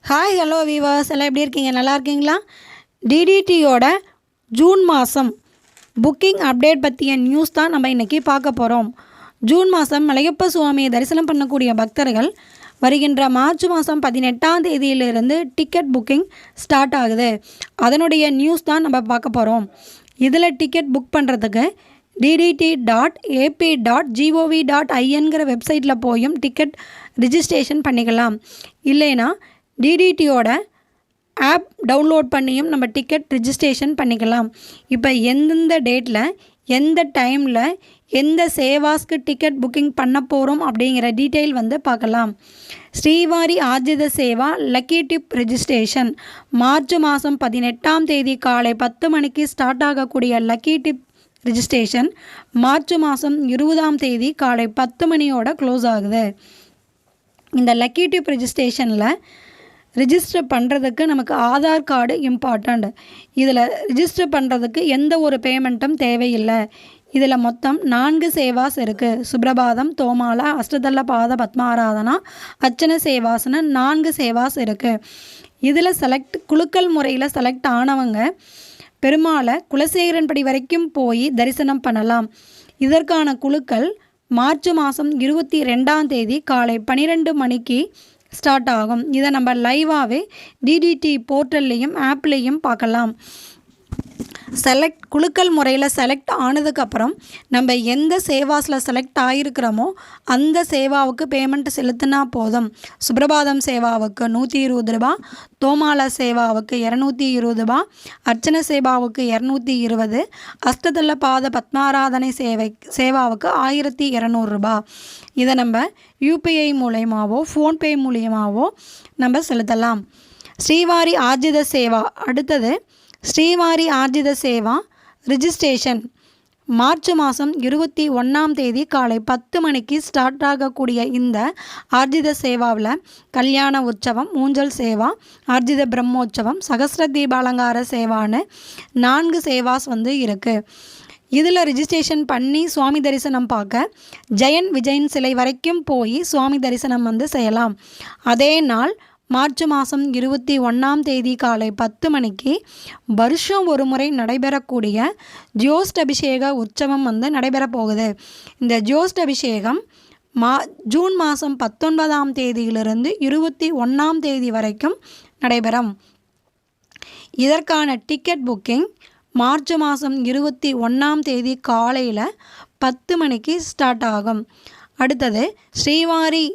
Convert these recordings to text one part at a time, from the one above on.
Hi hello viewers எல்லாம் எப்படி இருக்கீங்க? நல்லா இருக்கீங்களா? டிடிடியோட ஜூன் மாதம் புக்கிங் அப்டேட் பற்றிய நியூஸ் தான் நம்ம இன்றைக்கி பார்க்க போகிறோம். ஜூன் மாதம் மலையப்ப சுவாமியை தரிசனம் பண்ணக்கூடிய பக்தர்கள் வருகின்ற மார்ச் மாதம் 18ஆம் தேதியிலிருந்து டிக்கெட் புக்கிங் ஸ்டார்ட் ஆகுது. அதனுடைய நியூஸ் தான் நம்ம பார்க்க போகிறோம். இதில் டிக்கெட் புக் பண்ணுறதுக்கு ddt.ap.gov.inங்கிற வெப்சைட்டில் போயும் டிக்கெட் ரிஜிஸ்ட்ரேஷன் பண்ணிக்கலாம். இல்லைனா டிடிடியோட ஆப் டவுன்லோட் பண்ணியும் நம்ம டிக்கெட் ரிஜிஸ்ட்ரேஷன் பண்ணிக்கலாம். இப்போ எந்தெந்த டேட்டில் எந்த டைமில் எந்த சேவாஸ்க்கு டிக்கெட் புக்கிங் பண்ண போகிறோம் அப்படிங்கிற டீட்டெயில் பார்க்கலாம். Srivari Arjitha Seva lucky dip registration March மாதம் 18ஆம் தேதி காலை 10 மணிக்கு ஸ்டார்ட் ஆகக்கூடிய லக்கி டிப் ரிஜிஸ்ட்ரேஷன் மார்ச் மாதம் 20ஆம் தேதி காலை 10 மணியோட க்ளோஸ் ஆகுது. இந்த லக்கி டிப் ரெஜிஸ்ட்ரேஷனில் ரிஜிஸ்டர் பண்ணுறதுக்கு நமக்கு ஆதார் கார்டு இம்பார்ட்டண்ட். இதில் ரிஜிஸ்டர் பண்ணுறதுக்கு எந்த ஒரு பேமெண்ட்டும் தேவையில்லை. இதில் மொத்தம் 4 சேவாஸ் இருக்குது. சுப்ரபாதம், தோமாலா, அஷ்டதல்ல பாத பத்மாராதனா, அர்ச்சன சேவாஸ்னு 4 சேவாஸ் இருக்குது. இதில் குலுக்கல் முறையில் செலக்ட் ஆனவங்க பெருமாளை குலசேகரன்படி வரைக்கும் போய் தரிசனம் பண்ணலாம். இதற்கான குலுக்கல் மார்ச் மாதம் 22ஆம் தேதி காலை 12 மணிக்கு ஸ்டார்ட் ஆகும். இதை நம்ம லைவாகவே டிடிடி போர்ட்டல்லையும் ஆப்லேயும் பார்க்கலாம். குலுக்கல் முறையில் செலக்ட் ஆனதுக்கப்புறம் நம்ம எந்த சேவாஸில் செலக்ட் ஆகிருக்கிறோமோ அந்த சேவாவுக்கு பேமெண்ட் செலுத்தினா போதும். சுப்ரபாதம் சேவாவுக்கு 120 ரூபா, தோமாலா சேவாவுக்கு 220 ரூபா, அர்ச்சனை சேவாவுக்கு 220, அஷ்டதல்ல பாத பத்மாராதனை சேவாவுக்கு 1200 ரூபா. இதை நம்ம யூபிஐ மூலயமாவோ ஃபோன்பே மூலியமாவோ நம்ம செலுத்தலாம். ஸ்ரீவாரி ஆர்ஜித சேவா அடுத்தது ஸ்ரீவாரி ஆர்ஜித சேவா ரிஜிஸ்ட்ரேஷன் மார்ச் மாதம் 21ஆம் தேதி காலை 10 மணிக்கு ஸ்டார்ட் ஆகக்கூடிய இந்த ஆர்ஜித சேவாவில் கல்யாண உற்சவம், ஊஞ்சல் சேவா, ஆர்ஜித பிரம்மோற்சவம், சகஸ்ர தீப அலங்கார சேவான்னு 4 சேவாஸ் இருக்குது. இதில் ரிஜிஸ்ட்ரேஷன் பண்ணி சுவாமி தரிசனம் பார்க்க ஜெயன் விஜயன் சிலை வரைக்கும் போய் சுவாமி தரிசனம் செய்யலாம். அதே நாள் மார்ச் மாதம் 21ஆம் தேதி காலை 10 மணிக்கு வருஷம் ஒரு முறை நடைபெறக்கூடிய ஜோஸ்ட் அபிஷேக உற்சவம் நடைபெற போகுது. இந்த ஜோஸ்ட் அபிஷேகம் ஜூன் மாதம் 19ஆம் தேதியிலிருந்து 21ஆம் தேதி வரைக்கும் நடைபெறும். இதற்கான டிக்கெட் புக்கிங் மார்ச் மாதம் 21ஆம் தேதி காலையில் 10 மணிக்கு ஸ்டார்ட் ஆகும். அடுத்தது ஸ்ரீவாரி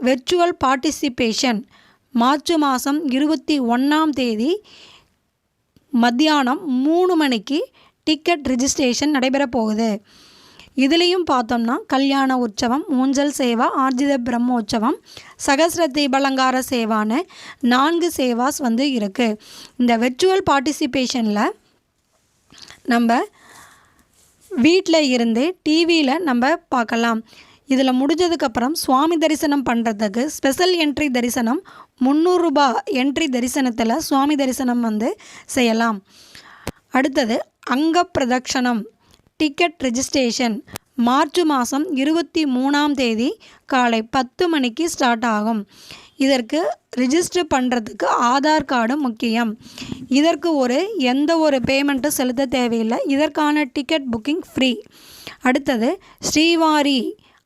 வெர்ச்சுவல் பார்ட்டிசிபேஷன் மார்ச் மாதம் 21ஆம் தேதி மத்தியானம் 3 மணிக்கு டிக்கெட் ரிஜிஸ்ட்ரேஷன் நடைபெற போகுது. இதுலேயும் பார்த்தோம்னா கல்யாண உற்சவம், ஊஞ்சல் சேவா, ஆர்ஜித பிரம்மோற்சவம், சகஸ்ர தீபலங்கார சேவான்னு 4 சேவாஸ் இருக்குது. இந்த வெர்ச்சுவல் பார்ட்டிசிபேஷனில் நம்ம வீட்டில் இருந்தே டிவியில் நம்ம பார்க்கலாம். இதில் முடிஞ்சதுக்கப்புறம் சுவாமி தரிசனம் பண்ணுறதுக்கு ஸ்பெஷல் என்ட்ரி தரிசனம் 300 ரூபா என்ட்ரி தரிசனத்தில் சுவாமி தரிசனம் செய்யலாம். அடுத்தது அங்க பிரதக்ஷணம் டிக்கெட் ரிஜிஸ்ட்ரேஷன் மார்ச் மாதம் 23ஆம் தேதி காலை 10 மணிக்கு ஸ்டார்ட் ஆகும். இதற்கு ரிஜிஸ்டர் பண்ணுறதுக்கு ஆதார் கார்டு முக்கியம். இதற்கு எந்த ஒரு பேமெண்ட்டும் செலுத்த தேவையில்லை. இதற்கான டிக்கெட் புக்கிங் ஃப்ரீ. அடுத்தது ஸ்ரீவாரி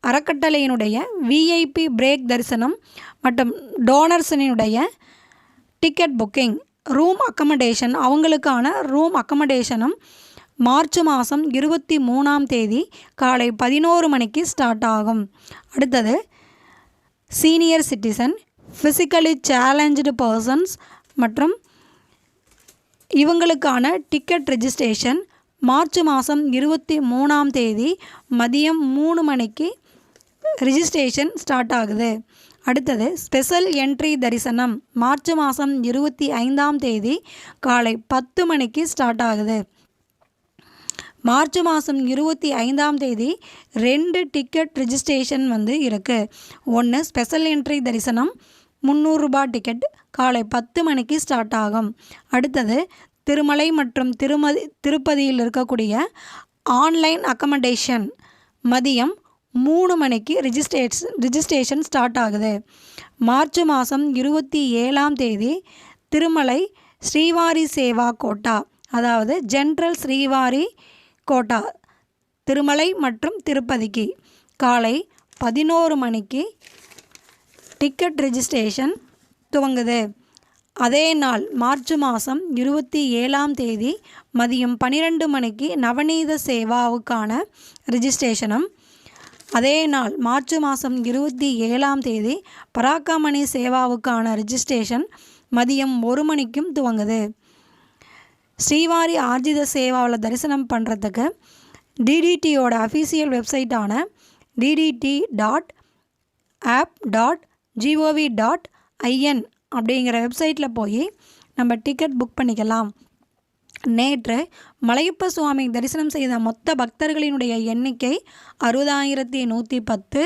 அறக்கட்டளையினுடைய விஐபி பிரேக் தரிசனம் மற்றும் டோனர்ஸினுடைய டிக்கெட் புக்கிங், ரூம் அக்கமடேஷன், அவங்களுக்கான ரூம் அக்கமடேஷனும் மார்ச் மாதம் 23ஆம் தேதி காலை 11 மணிக்கு ஸ்டார்ட் ஆகும். அடுத்தது senior citizen, physically challenge persons மற்றும் இவங்களுக்கான டிக்கெட் ரெஜிஸ்ட்ரேஷன் மார்ச் மாதம் 23ஆம் தேதி மதியம் 3 மணிக்கு ரிஜிஸ்ட்ரேஷன் ஸ்டார்ட் ஆகுது. அடுத்தது ஸ்பெஷல் என்ட்ரி தரிசனம் மார்ச் மாதம் 25ஆம் தேதி காலை 10 மணிக்கு ஸ்டார்ட் ஆகுது. மார்ச் மாதம் 25ஆம் தேதி 2 டிக்கெட் ரிஜிஸ்ட்ரேஷன் இருக்குது. ஒன்று ஸ்பெஷல் என்ட்ரி தரிசனம் 300 ரூபா டிக்கெட் காலை 10 மணிக்கு ஸ்டார்ட் ஆகும். அடுத்தது திருமலை மற்றும் திருப்பதியில் இருக்கக்கூடிய ஆன்லைன் அக்கமடேஷன் மதியம் 3 மணிக்கு ரிஜிஸ்ட்ரேஷன் ஸ்டார்ட் ஆகுது. மார்ச் மாதம் 27ஆம் தேதி திருமலை ஸ்ரீவாரி சேவா கோட்டா, அதாவது ஜென்ரல் ஸ்ரீவாரி கோட்டா திருமலை மற்றும் திருப்பதிக்கு காலை 11 மணிக்கு டிக்கெட் ரிஜிஸ்ட்ரேஷன் துவங்குது. அதே நாள் மார்ச் மாதம் 27ஆம் தேதி மதியம் 12 மணிக்கு நவநீத சேவாவுக்கான ரிஜிஸ்ட்ரேஷனும், அதே நாள் மார்ச் மாதம் 27ஆம் தேதி பராக்காமணி சேவாவுக்கான ரிஜிஸ்ட்ரேஷன் மதியம் 1 மணிக்கும் துவங்குது. ஸ்ரீவாரி ஆர்ஜித சேவாவில் தரிசனம் பண்ணுறதுக்கு டிடிடியோட அஃபீஷியல் வெப்சைட்டான ddt.app.gov.in அப்படிங்கிற வெப்சைட்டில் போய் நம்ம டிக்கெட் புக் பண்ணிக்கலாம். நேற்று மலையப்ப சுவாமி தரிசனம் செய்த மொத்த பக்தர்களினுடைய எண்ணிக்கை 60,110.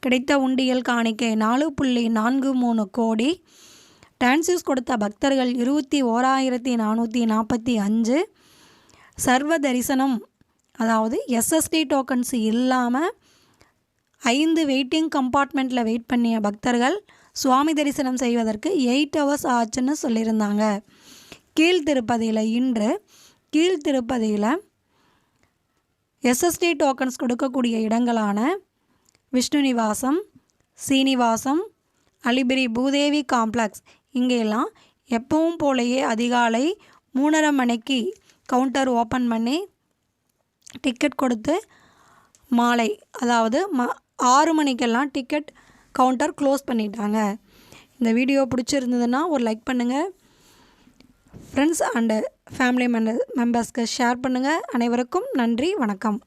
கிடைத்த உண்டியல் காணிக்கை 4.43 கோடி. டான்சிஸ் கொடுத்த பக்தர்கள் 21,445. சர்வ தரிசனம், அதாவது எஸ்எஸ்டி டோக்கன்ஸ் இல்லாமல் 5 வெயிட்டிங் கம்பார்ட்மெண்ட்டில் வெயிட் பண்ணிய பக்தர்கள் சுவாமி தரிசனம் செய்வதற்கு 8 ஹவர்ஸ் ஆச்சுன்னு சொல்லியிருந்தாங்க. இன்று கீழ்த்திருப்பதியில் எஸ்எஸ்டி டோக்கன்ஸ் கொடுக்கக்கூடிய இடங்களான விஷ்ணு நிவாசம், சீனிவாசம், அலிபிரி பூதேவி காம்ப்ளெக்ஸ் இங்கெல்லாம் எப்பவும் போலேயே அதிகாலை 3:30 மணிக்கு கவுண்டர் ஓப்பன் பண்ணி டிக்கெட் கொடுத்து மாலை, அதாவது 6 மணிக்கெல்லாம் டிக்கெட் கவுண்டர் க்ளோஸ் பண்ணிட்டாங்க. இந்த வீடியோ பிடிச்சிருந்ததுன்னா ஒரு லைக் பண்ணுங்கள். ஃப்ரெண்ட்ஸ் அண்டு ஃபேமிலி மெம்பர்ஸ்க்கு ஷேர் பண்ணுங்கள். அனைவருக்கும் நன்றி, வணக்கம்.